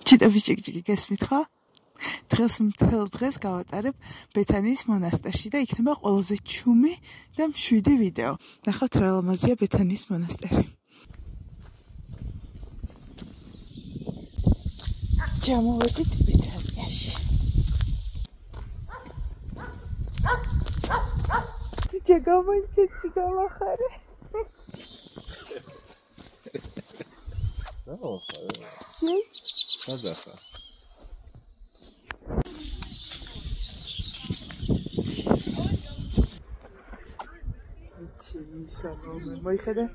ჩიტები ჭიკჭიკი გესმით ხო? დღეს მთელ დღეს გავატარებ ბეთანიის მონასტერში და იქნება ყველაზე ჩუმი და მშვიდი ვიდეო. ნახავთ რა ლამაზია ბეთანიის მონასტერი. ჩამოვედით ბეთანიაში. ბიჭა გამოიქეცი გამახარე. შენ? საძახა. სანომე მოიხედა?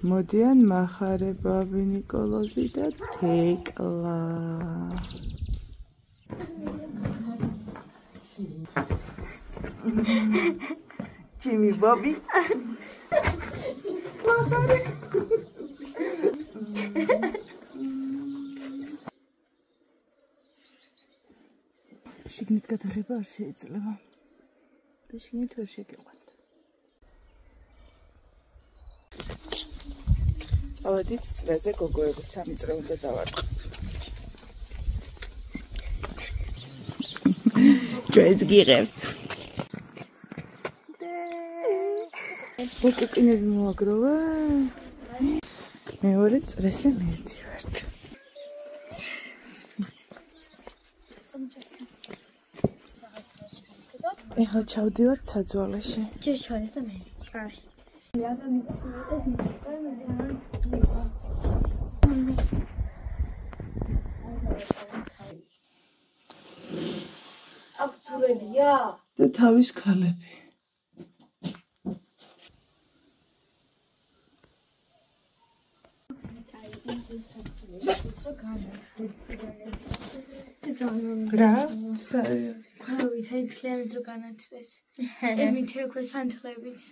მოდიან მახარებავი ნიკოლოზი და თეკლა. Jimmy Bobby. შიგნით გადაღება არ შეიძლება. და შიგნით ვერ შეგეყვანთ. წავედით წრეზე გოგოები 3 წრე უნდა დავარყოთ. ჩვენც გიღებთ. ბოკეკინები მოაგროვა. მეორე წრეზე მივდივართ. ეხლა ჩავდივართ საძვალეში. ჯერ შორის და მე. კაი. აქ ძურებია? და თავის ქალები. რა? ხავით აი თლიანად რო განაცდეს. ემით როქვა სანთლებით.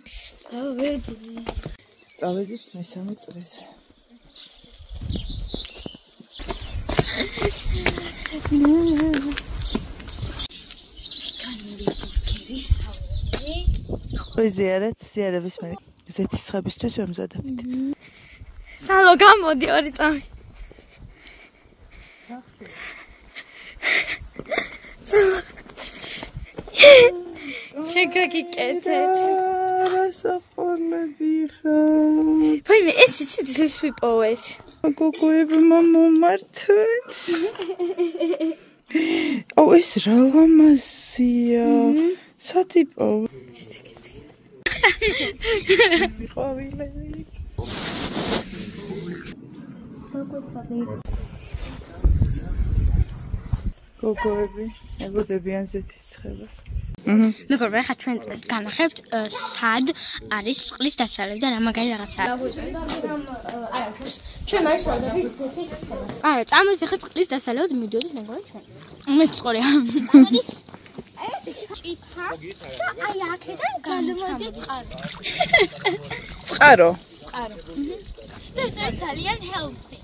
წავედით მესამე წრეზე. ზიარების მერე ზეთისხებისთვის ვემზადებით. სალო გამოდი ორი წამი. შეგაგიკეთეთ. რასაყოლები ხარ? ვაიმე ეს იცით ის ვიპოვეთ. გოგოებმა მომართვეს. ეს რა ლამაზია. სათიპო. ყვავილები. გოგოები ებოდებიან ზეთისხებას. მეგობრებო, ახლა ჩვენ განახებთ სად არის წყლის დასალევი და რა მაგარი რაღაცაა. ჩვენ მას ვადებით ზეთისხებას. არა, წამოს ახლა წყლის დასალევად მივდიოდით მეგობრებო ჩვენ. მეც წყორია. ამოდით. ჭიფა. აი აქედან გადმოდით წყარო. წყარო. წყარო. და ეს ძალიან healthy.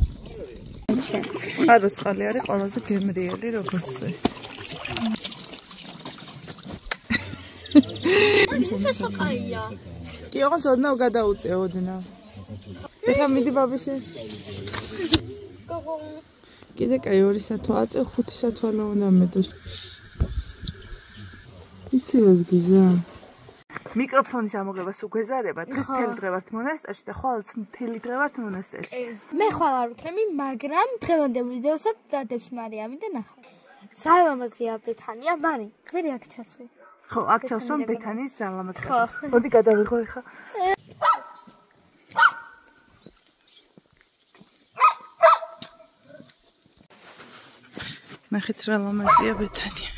წყარო წყალი არის ყველაზე გემრიელი როგორც ეს. ეს საკაია. კი, ოღონდ ოდნავ გადაუწეო ოდნავ. ეხლა მიდი ბაბიში. კიდე კაი 2 სათვალე აწევ 5 სათვალე უნდა მეტოს. იცი რა გიზა? მიკროფონის ამოღებას უგვეზარება. დღეს მთელი დღე ვართ მონასტერში და ხვალაც მთელი დღე ვართ მონასტერში. მე ხვალ არ ვქნები, მაგრამ დღევანდელ ვიდეოსაც დადებს მარიამი და ნახავ. ძალამაზია ბეთანია, მარი, მე აქ ჩასვი. ხო, აქ ჩავსვამ ბეთანიის ძალამაზ ხალხს. მოდი გადავიღო ეხლა. ნახეთ რა ლამაზია ბეთანია.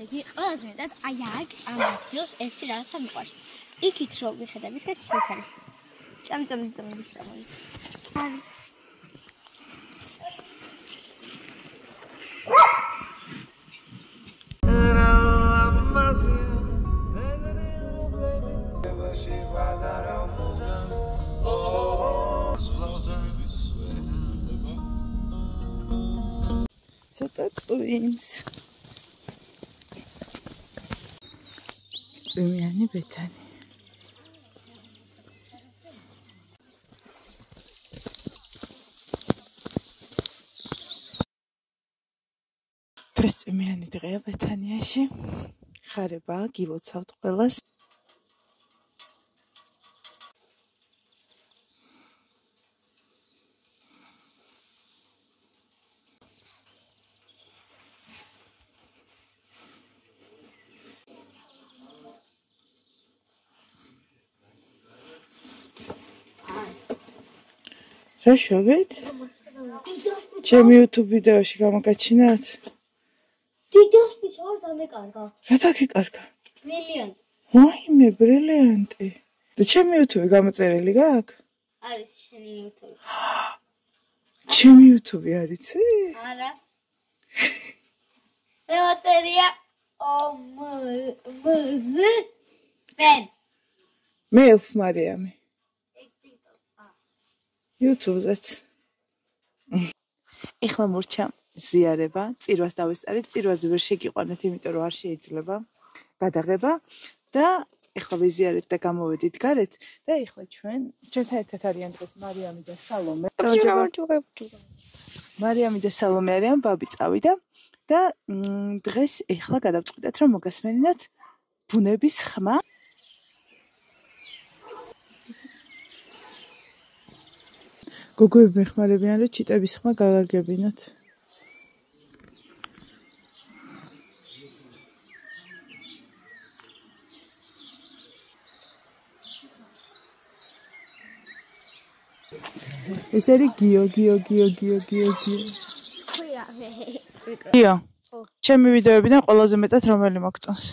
იგი ყველაზე მეტად აი აქ ამ ადგილს ერთი რაღაცა მიყვარს. იქით რო ვიხედავით და ჩეთარი. ჭამჭამჭამის სამალი. არის ცოტა წვიმს. წვიმიანი ბეთანი. დღეს წვიმიანი დღეა ბეთანიაში. ხარება გილოცავთ ყველას. რა შევეთ? ჩემი YouTube ვიდეოში გამოგაჩინათ? დიდოს პიჩავ დამეკარგა. რა დაგიკარგა? ბრილიანტი. ვაიმე, ბრილიანტი. და ჩემი YouTube გამოწერილი გაქვს? არის შენი YouTube. ჩემი YouTube არიცი? არა. მეოწერია OMZ Ben. მეილფ მარიამი. YouTube-ზეც. ეხლა მორჩა ზიარება, წირვას დავესწარით, წირვაზე ვერ შეგიყვანეთ, იმიტომ რომ არ შეიძლება გადაღება და ეხლა ვიზიარეთ და გამოვედით გარეთ და ეხლა ჩვენთან ერთად არიან დღეს მარიამი და სალომე. მარიამი და სალომე არიან, ბაბი წავიდა და დღეს ეხლა გადავწყვიტეთ რომ მოგასმენინათ ბუნების ხმა. გოგოები მეხმარებიან რომ ჩიტების ხმა გაგაგებინოთ. ეს არის გიო. გიო. ჩემი ვიდეოებიდან ყველაზე მეტად რომელი მოგწონს?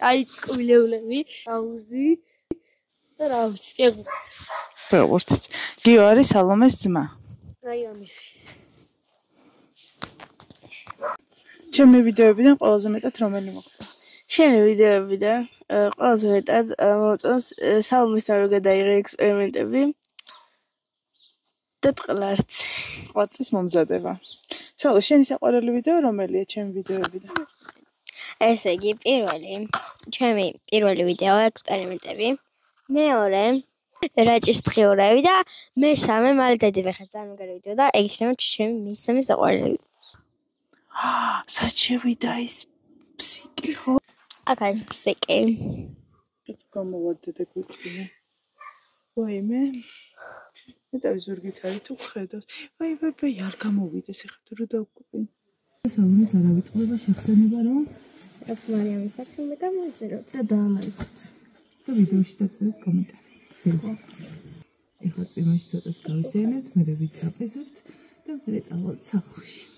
აი წყვილეულები, აუზი და რა ვიცი, ფეგურთიც. გიო არის სალომეს ძმა. აი ამისი. ჩემი ვიდეოებიდან ყველაზე მეტად რომელი მოგწონს? შენი ვიდეოებიდან ყველაზე მეტად მომწონს სალომეს თავი გადაიღე ექსპერიმენტები და ტყლარცი. ყვაწის მომზადება. სალო, შენი საყვარელი ვიდეო რომელია ჩემი ვიდეოებიდან? ესე იგი, ჩემი პირველი ვიდეო ექსპერიმენტები, მეორე რაჭის თხიურები და მესამე მალე დედივეხა ძალიან მაგარი ვიდეო და ეგ იქნება ჩემი მესამე საყვარელი. სად შევიდა ის ფსიკი ხო? აქ არის ფსიკი. გამოვარდა და გვიკვირა. ვაიმე. მეტავი ზურგით არის თუ ხედავს. ვაი, არ გამოვიდეს ეხლა თუ რა დავკვირ. სალომეს არ ავიწყდება შეხსენება რომ მარიამის საფილმი გამოიწეროთ და დაალაიქოთ. და ვიდეოში დაწერეთ კომენტარი. ეხლა წვიმაში ცოტას გავიზიარებთ, მერე ვიტრაპეზებთ და მერე წავალთ სახლში.